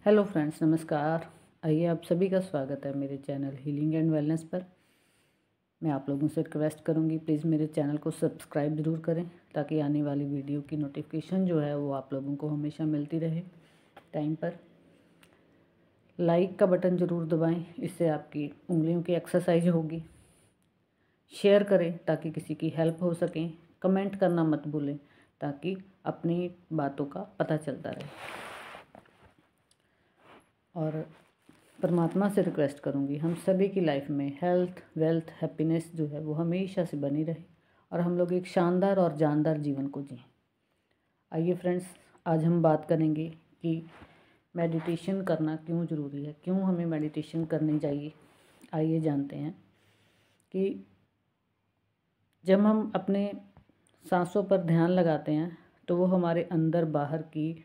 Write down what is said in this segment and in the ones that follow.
Hello friends, नमस्कार। आइए, आप सभी का स्वागत है मेरे चैनल हीलिंग एंड वेलनेस पर। मैं आप लोगों से रिक्वेस्ट करूंगी, प्लीज़ मेरे चैनल को सब्सक्राइब ज़रूर करें ताकि आने वाली वीडियो की नोटिफिकेशन जो है वो आप लोगों को हमेशा मिलती रहे टाइम पर। लाइक का बटन ज़रूर दबाएं, इससे आपकी उंगलियों की एक्सरसाइज होगी। शेयर करें ताकि किसी की हेल्प हो सके। कमेंट करना मत भूलें ताकि अपनी बातों का पता चलता रहे। और परमात्मा से रिक्वेस्ट करूँगी हम सभी की लाइफ में हेल्थ, वेल्थ, हैप्पीनेस जो है वो हमेशा से बनी रहे और हम लोग एक शानदार और जानदार जीवन को जिएं। आइए फ्रेंड्स, आज हम बात करेंगे कि मेडिटेशन करना क्यों ज़रूरी है, क्यों हमें मेडिटेशन करनी चाहिए। आइए जानते हैं कि जब हम अपने सांसों पर ध्यान लगाते हैं तो वो हमारे अंदर बाहर की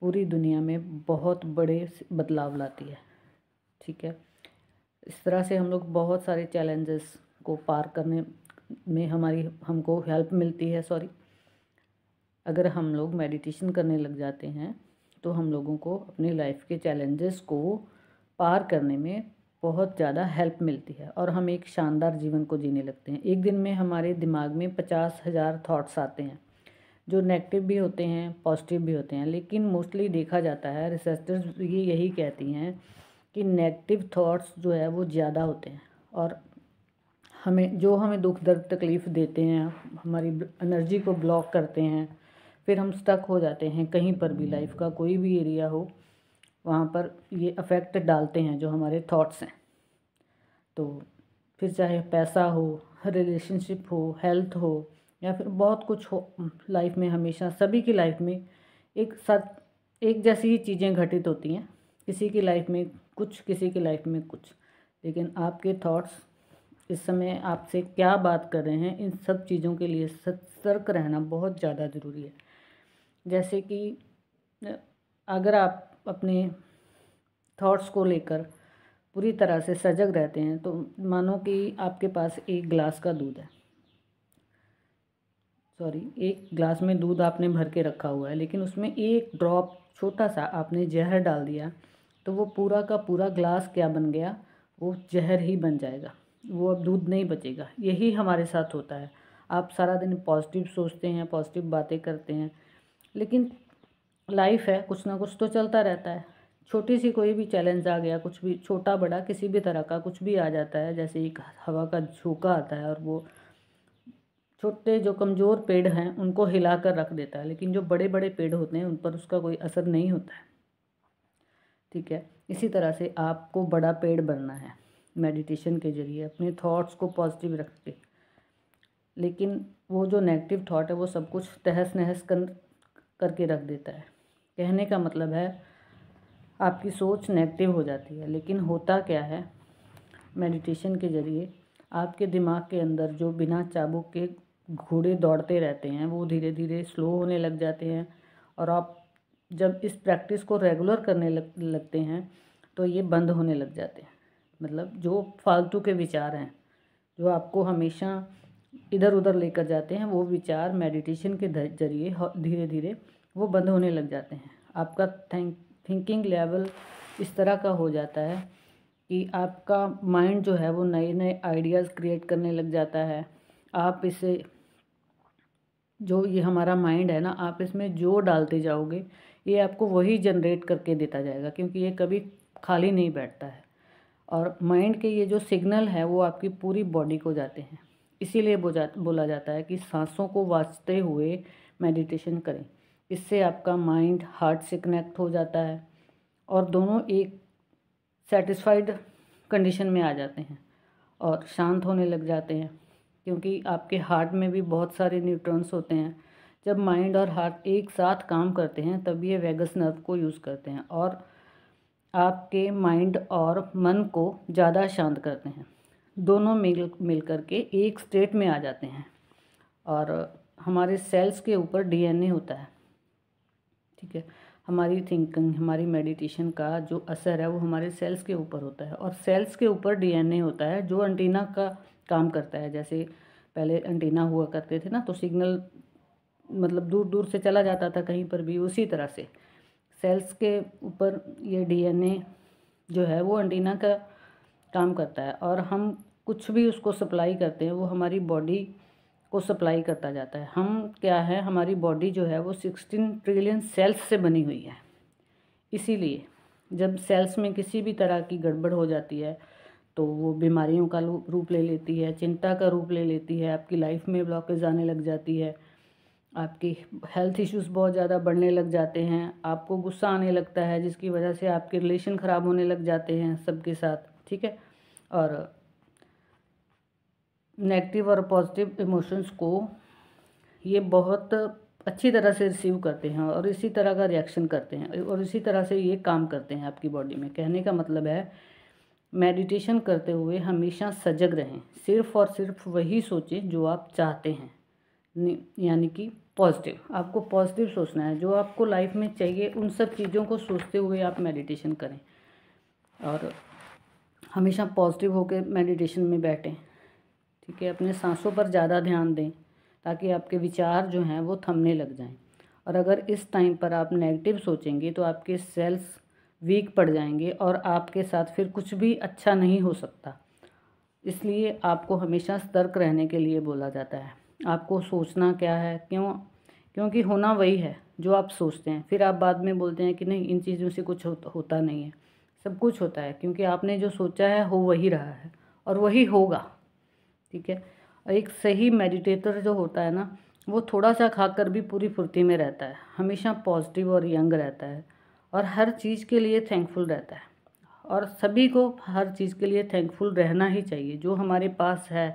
पूरी दुनिया में बहुत बड़े बदलाव लाती है। ठीक है, इस तरह से हम लोग बहुत सारे चैलेंजेस को पार करने में हमको हेल्प मिलती है। अगर हम लोग मेडिटेशन करने लग जाते हैं तो हम लोगों को अपनी लाइफ के चैलेंजेस को पार करने में बहुत ज़्यादा हेल्प मिलती है और हम एक शानदार जीवन को जीने लगते हैं। एक दिन में हमारे दिमाग में 50,000 थॉट्स आते हैं, जो नेगेटिव भी होते हैं, पॉजिटिव भी होते हैं। लेकिन मोस्टली देखा जाता है, रिसर्चर्स ये यही कहती हैं कि नेगेटिव थॉट्स जो है वो ज़्यादा होते हैं और हमें दुख दर्द तकलीफ़ देते हैं, हमारी एनर्जी को ब्लॉक करते हैं। फिर हम स्टक हो जाते हैं कहीं पर भी, लाइफ का कोई भी एरिया हो वहाँ पर ये अफेक्ट डालते हैं जो हमारे थॉट्स हैं। तो फिर चाहे पैसा हो, रिलेशनशिप हो, हेल्थ हो या फिर बहुत कुछ हो, लाइफ में हमेशा सभी की लाइफ में एक साथ एक जैसी ही चीज़ें घटित होती हैं। किसी की लाइफ में कुछ, किसी की लाइफ में कुछ। लेकिन आपके थॉट्स इस समय आपसे क्या बात कर रहे हैं, इन सब चीज़ों के लिए सतर्क रहना बहुत ज़्यादा ज़रूरी है। जैसे कि अगर आप अपने थॉट्स को लेकर पूरी तरह से सजग रहते हैं तो मानो कि आपके पास एक गिलास का दूध है, एक गिलास में दूध आपने भर के रखा हुआ है, लेकिन उसमें एक ड्रॉप छोटा सा आपने जहर डाल दिया तो वो पूरा का पूरा गिलास क्या बन गया, वो जहर ही बन जाएगा, वो अब दूध नहीं बचेगा। यही हमारे साथ होता है। आप सारा दिन पॉजिटिव सोचते हैं, पॉजिटिव बातें करते हैं, लेकिन लाइफ है, कुछ ना कुछ तो चलता रहता है। छोटी सी कोई भी चैलेंज आ गया, कुछ भी छोटा बड़ा किसी भी तरह का कुछ भी आ जाता है, जैसे एक हवा का झोंका आता है और वो छोटे जो कमज़ोर पेड़ हैं उनको हिला कर रख देता है, लेकिन जो बड़े बड़े पेड़ होते हैं उन पर उसका कोई असर नहीं होता है। ठीक है, इसी तरह से आपको बड़ा पेड़ बनना है मेडिटेशन के ज़रिए, अपने थॉट्स को पॉजिटिव रख के। लेकिन वो जो नेगेटिव थॉट है वो सब कुछ तहस नहस करके रख देता है। कहने का मतलब है आपकी सोच नेगेटिव हो जाती है। लेकिन होता क्या है, मेडिटेशन के ज़रिए आपके दिमाग के अंदर जो बिना चाबुक के घोड़े दौड़ते रहते हैं वो धीरे धीरे स्लो होने लग जाते हैं। और आप जब इस प्रैक्टिस को रेगुलर करने लगते हैं तो ये बंद होने लग जाते हैं। मतलब जो फालतू के विचार हैं जो आपको हमेशा इधर उधर लेकर जाते हैं, वो विचार मेडिटेशन के ज़रिए धीरे धीरे वो बंद होने लग जाते हैं। आपका थिंकिंग लेवल इस तरह का हो जाता है कि आपका माइंड जो है वो नए नए आइडियाज़ क्रिएट करने लग जाता है। आप इसे जो ये हमारा माइंड है ना, आप इसमें जो डालते जाओगे ये आपको वही जनरेट करके देता जाएगा, क्योंकि ये कभी खाली नहीं बैठता है। और माइंड के ये जो सिग्नल है वो आपकी पूरी बॉडी को जाते हैं। इसीलिए बोला जाता है कि सांसों को वाँचते हुए मेडिटेशन करें। इससे आपका माइंड हार्ट से कनेक्ट हो जाता है और दोनों एक सेटिस्फाइड कंडीशन में आ जाते हैं और शांत होने लग जाते हैं, क्योंकि आपके हार्ट में भी बहुत सारे न्यूरॉन्स होते हैं। जब माइंड और हार्ट एक साथ काम करते हैं तब ये वैगस नर्व को यूज़ करते हैं और आपके माइंड और मन को ज़्यादा शांत करते हैं। दोनों मिल करके एक स्टेट में आ जाते हैं और हमारे सेल्स के ऊपर डीएनए होता है। ठीक है, हमारी थिंकिंग, हमारी मेडिटेशन का जो असर है वो हमारे सेल्स के ऊपर होता है और सेल्स के ऊपर डीएनए होता है जो एंटीना का काम करता है। जैसे पहले एंटीना हुआ करते थे ना, तो सिग्नल मतलब दूर दूर से चला जाता था कहीं पर भी, उसी तरह से सेल्स के ऊपर ये डीएनए जो है वो एंटीना का काम करता है, और हम कुछ भी उसको सप्लाई करते हैं वो हमारी बॉडी को सप्लाई करता जाता है। हम क्या है, हमारी बॉडी जो है वो 16 ट्रिलियन सेल्स से बनी हुई है। इसीलिए जब सेल्स में किसी भी तरह की गड़बड़ हो जाती है तो वो बीमारियों का रूप ले लेती है, चिंता का रूप ले लेती है, आपकी लाइफ में ब्लॉकेज आने लग जाती है, आपकी हेल्थ इश्यूज़ बहुत ज़्यादा बढ़ने लग जाते हैं, आपको गुस्सा आने लगता है जिसकी वजह से आपके रिलेशन ख़राब होने लग जाते हैं सबके साथ, ठीक है। और नेगेटिव और पॉजिटिव इमोशंस को ये बहुत अच्छी तरह से रिसीव करते हैं और इसी तरह का रिएक्शन करते हैं और इसी तरह से ये काम करते हैं आपकी बॉडी में। कहने का मतलब है, मेडिटेशन करते हुए हमेशा सजग रहें, सिर्फ़ और सिर्फ वही सोचें जो आप चाहते हैं, यानी कि पॉजिटिव। आपको पॉजिटिव सोचना है, जो आपको लाइफ में चाहिए उन सब चीज़ों को सोचते हुए आप मेडिटेशन करें और हमेशा पॉजिटिव होकर मेडिटेशन में बैठें, ठीक है। अपने सांसों पर ज़्यादा ध्यान दें ताकि आपके विचार जो हैं वो थमने लग जाएं। और अगर इस टाइम पर आप नेगेटिव सोचेंगे तो आपके सेल्स वीक पड़ जाएंगे और आपके साथ फिर कुछ भी अच्छा नहीं हो सकता। इसलिए आपको हमेशा सतर्क रहने के लिए बोला जाता है। आपको सोचना क्या है, क्योंकि होना वही है जो आप सोचते हैं। फिर आप बाद में बोलते हैं कि नहीं, इन चीज़ों से कुछ होता नहीं है। सब कुछ होता है, क्योंकि आपने जो सोचा है हो वही रहा है और वही होगा, ठीक है। और एक सही मेडिटेटर जो होता है ना, वो थोड़ा सा खाकर भी पूरी फुर्ती में रहता है, हमेशा पॉजिटिव और यंग रहता है और हर चीज़ के लिए थैंकफुल रहता है। और सभी को हर चीज़ के लिए थैंकफुल रहना ही चाहिए। जो हमारे पास है,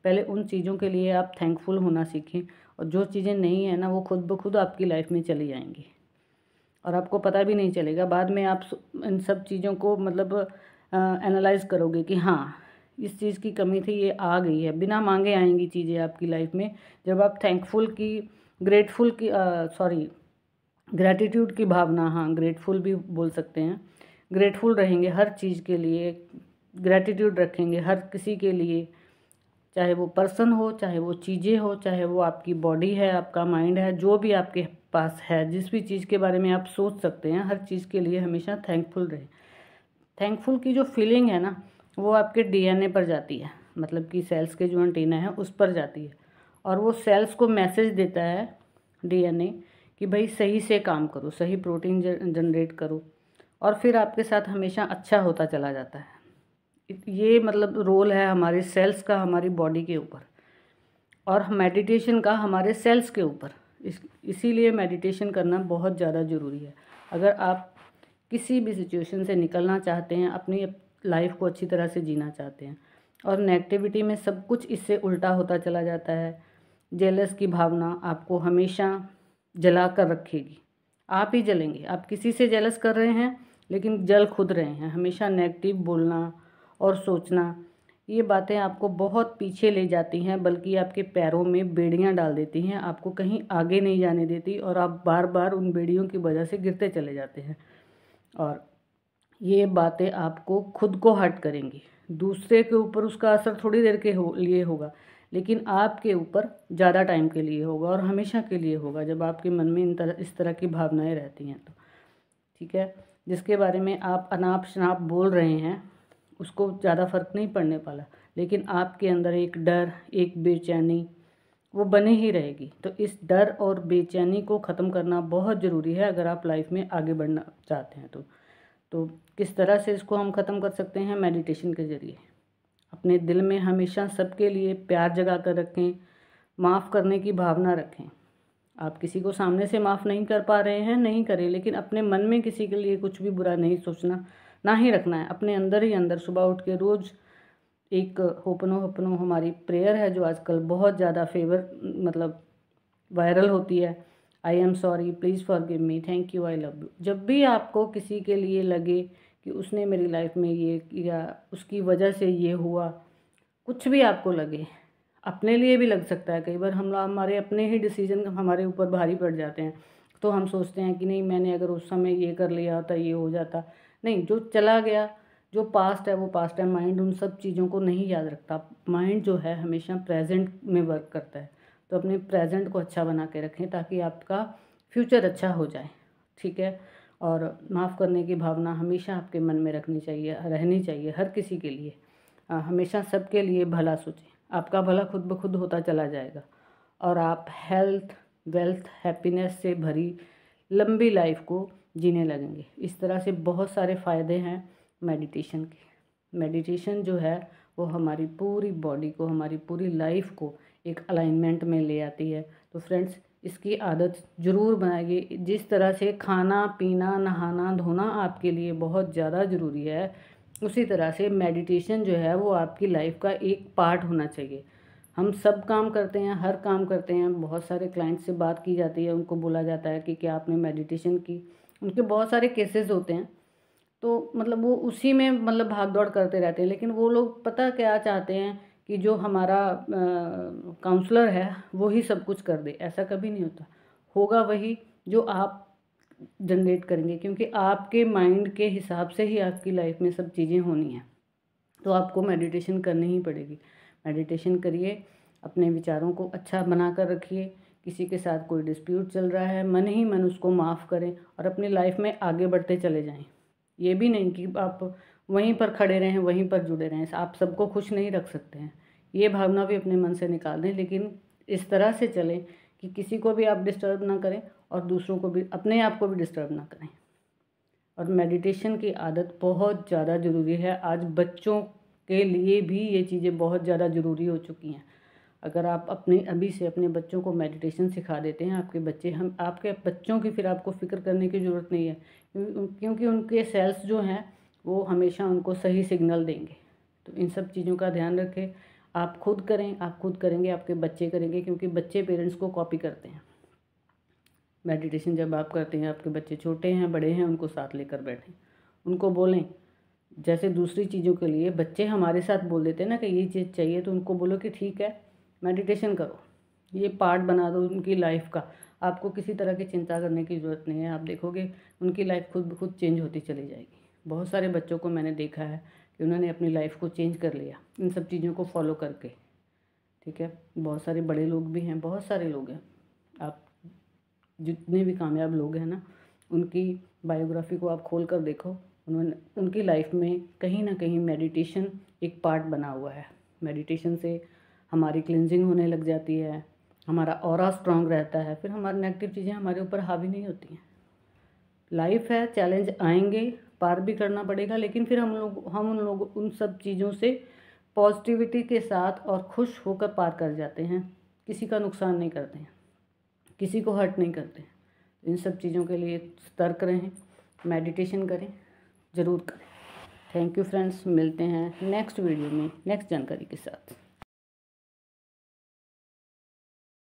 पहले उन चीज़ों के लिए आप थैंकफुल होना सीखें, और जो चीज़ें नहीं है ना, वो खुद ब खुद आपकी लाइफ में चली जाएंगी और आपको पता भी नहीं चलेगा। बाद में आप इन सब चीज़ों को मतलब एनालाइज करोगे कि हाँ, इस चीज़ की कमी थी, ये आ गई है। बिना मांगे आएंगी चीज़ें आपकी लाइफ में जब आप थैंकफुल की, ग्रेटफुल की, ग्रैटिट्यूड की भावना, हाँ ग्रेटफुल भी बोल सकते हैं, ग्रेटफुल रहेंगे हर चीज़ के लिए, ग्रैटिट्यूड रखेंगे हर किसी के लिए, चाहे वो पर्सन हो, चाहे वो चीज़ें हो, चाहे वो आपकी बॉडी है, आपका माइंड है, जो भी आपके पास है, जिस भी चीज़ के बारे में आप सोच सकते हैं, हर चीज़ के लिए हमेशा थैंकफुल रहें। थैंकफुल की जो फीलिंग है ना, वो आपके डीएनए पर जाती है, मतलब कि सेल्स के जो एंटीना है उस पर जाती है, और वो सेल्स को मैसेज देता है डीएनए कि भाई सही से काम करो, सही प्रोटीन जनरेट करो, और फिर आपके साथ हमेशा अच्छा होता चला जाता है। ये मतलब रोल है हमारे सेल्स का हमारी बॉडी के ऊपर, और मेडिटेशन का हमारे सेल्स के ऊपर। इसीलिए मेडिटेशन करना बहुत ज़्यादा ज़रूरी है। अगर आप किसी भी सिचुएशन से निकलना चाहते हैं, अपनी लाइफ को अच्छी तरह से जीना चाहते हैं, और नेगेटिविटी में सब कुछ इससे उल्टा होता चला जाता है। जेलस की भावना आपको हमेशा जला कर रखेगी, आप ही जलेंगे। आप किसी से जेलस कर रहे हैं लेकिन जल खुद रहे हैं। हमेशा नेगेटिव बोलना और सोचना, ये बातें आपको बहुत पीछे ले जाती हैं, बल्कि आपके पैरों में बेड़ियां डाल देती हैं, आपको कहीं आगे नहीं जाने देती, और आप बार बार उन बेड़ियों की वजह से गिरते चले जाते हैं। और ये बातें आपको खुद को हर्ट करेंगी। दूसरे के ऊपर उसका असर थोड़ी देर के लिए होगा, लेकिन आपके ऊपर ज़्यादा टाइम के लिए होगा और हमेशा के लिए होगा, जब आपके मन में इस तरह की भावनाएं रहती हैं तो, ठीक है। जिसके बारे में आप अनाप शनाप बोल रहे हैं उसको ज़्यादा फ़र्क नहीं पड़ने वाला, लेकिन आपके अंदर एक डर, एक बेचैनी वो बनी ही रहेगी। तो इस डर और बेचैनी को ख़त्म करना बहुत ज़रूरी है अगर आप लाइफ में आगे बढ़ना चाहते हैं तो किस तरह से इसको हम ख़त्म कर सकते हैं? मेडिटेशन के ज़रिए। अपने दिल में हमेशा सबके लिए प्यार जगा कर रखें, माफ़ करने की भावना रखें। आप किसी को सामने से माफ़ नहीं कर पा रहे हैं, नहीं करें, लेकिन अपने मन में किसी के लिए कुछ भी बुरा नहीं सोचना, ना ही रखना है। अपने अंदर ही अंदर सुबह उठ के रोज़ एक होपनो हमारी प्रेयर है जो आजकल बहुत ज़्यादा मतलब वायरल होती है। I am sorry, please forgive me, thank you, I love you. जब भी आपको किसी के लिए लगे कि उसने मेरी लाइफ में ये किया, उसकी वजह से ये हुआ, कुछ भी आपको लगे, अपने लिए भी लग सकता है। कई बार हमारे अपने ही डिसीजन हमारे ऊपर भारी पड़ जाते हैं, तो हम सोचते हैं कि नहीं, मैंने अगर उस समय ये कर लिया होता ये हो जाता। नहीं, जो चला गया, जो पास्ट है वो पास्ट है। माइंड उन सब चीज़ों को नहीं याद रखता। माइंड जो है हमेशा प्रेजेंट में वर्क करता है। तो अपने प्रेजेंट को अच्छा बना के रखें ताकि आपका फ्यूचर अच्छा हो जाए, ठीक है। और माफ़ करने की भावना हमेशा आपके मन में रहनी चाहिए हर किसी के लिए। हमेशा सबके लिए भला सोचें, आपका भला खुद ब खुद होता चला जाएगा और आप हेल्थ, वेल्थ, हैप्पीनेस से भरी लंबी लाइफ को जीने लगेंगे। इस तरह से बहुत सारे फ़ायदे हैं मेडिटेशन के। मेडिटेशन जो है वो हमारी पूरी बॉडी को, हमारी पूरी लाइफ को एक अलाइनमेंट में ले आती है। तो फ्रेंड्स, इसकी आदत ज़रूर बनाइए। जिस तरह से खाना पीना नहाना धोना आपके लिए बहुत ज़्यादा ज़रूरी है, उसी तरह से मेडिटेशन जो है वो आपकी लाइफ का एक पार्ट होना चाहिए। हम सब काम करते हैं, हर काम करते हैं। बहुत सारे क्लाइंट से बात की जाती है, उनको बोला जाता है कि क्या आपने मेडिटेशन की। उनके बहुत सारे केसेस होते हैं, तो मतलब वो उसी में मतलब भाग दौड़ करते रहते हैं। लेकिन वो लोग पता क्या चाहते हैं कि जो हमारा काउंसलर है वो ही सब कुछ कर दे। ऐसा कभी नहीं होता। होगा वही जो आप जनरेट करेंगे, क्योंकि आपके माइंड के हिसाब से ही आपकी लाइफ में सब चीज़ें होनी हैं। तो आपको मेडिटेशन करनी ही पड़ेगी। मेडिटेशन करिए, अपने विचारों को अच्छा बना कर रखिए। किसी के साथ कोई डिस्प्यूट चल रहा है, मन ही मन उसको माफ़ करें और अपनी लाइफ में आगे बढ़ते चले जाएं। ये भी नहीं कि आप वहीं पर खड़े रहें, वहीं पर जुड़े रहें। आप सबको खुश नहीं रख सकते हैं, ये भावना भी अपने मन से निकाल दें। लेकिन इस तरह से चलें कि किसी को भी आप डिस्टर्ब ना करें और दूसरों को भी, अपने आप को भी डिस्टर्ब ना करें। और मेडिटेशन की आदत बहुत ज़्यादा ज़रूरी है। आज बच्चों के लिए भी ये चीज़ें बहुत ज़्यादा ज़रूरी हो चुकी हैं। अगर आप अभी से अपने बच्चों को मेडिटेशन सिखा देते हैं, आपके बच्चों की फिर आपको फ़िक्र करने की ज़रूरत नहीं है, क्योंकि उनके सेल्स जो हैं वो हमेशा उनको सही सिग्नल देंगे। तो इन सब चीज़ों का ध्यान रखें। आप खुद करें, आप खुद करेंगे, आपके बच्चे करेंगे, क्योंकि बच्चे पेरेंट्स को कॉपी करते हैं। मेडिटेशन जब आप करते हैं, आपके बच्चे छोटे हैं बड़े हैं, उनको साथ लेकर बैठें, उनको बोलें। जैसे दूसरी चीज़ों के लिए बच्चे हमारे साथ बोल देते हैं ना कि ये चीज़ चाहिए, तो उनको बोलो कि ठीक है मेडिटेशन करो, ये पार्ट बना दो उनकी लाइफ का। आपको किसी तरह की चिंता करने की ज़रूरत नहीं है। आप देखोगे उनकी लाइफ खुद ब खुद चेंज होती चली जाएगी। बहुत सारे बच्चों को मैंने देखा है कि उन्होंने अपनी लाइफ को चेंज कर लिया इन सब चीज़ों को फॉलो करके। ठीक है, बहुत सारे बड़े लोग भी हैं, बहुत सारे लोग हैं। आप जितने भी कामयाब लोग हैं ना, उनकी बायोग्राफी को आप खोल कर देखो, उनकी लाइफ में कहीं ना कहीं मेडिटेशन एक पार्ट बना हुआ है। मेडिटेशन से हमारी क्लिनजिंग होने लग जाती है, हमारा ऑरा स्ट्रांग रहता है, फिर हमारी नेगेटिव चीज़ें हमारे ऊपर हावी नहीं होती हैं। लाइफ है, चैलेंज आएंगे, पार भी करना पड़ेगा, लेकिन फिर हम लोग उन सब चीज़ों से पॉजिटिविटी के साथ और खुश होकर पार कर जाते हैं। किसी का नुकसान नहीं करते हैं, किसी को हर्ट नहीं करते। इन सब चीज़ों के लिए सतर्क रहें, मेडिटेशन करें, ज़रूर करें। थैंक यू फ्रेंड्स, मिलते हैं नेक्स्ट वीडियो में नेक्स्ट जानकारी के साथ।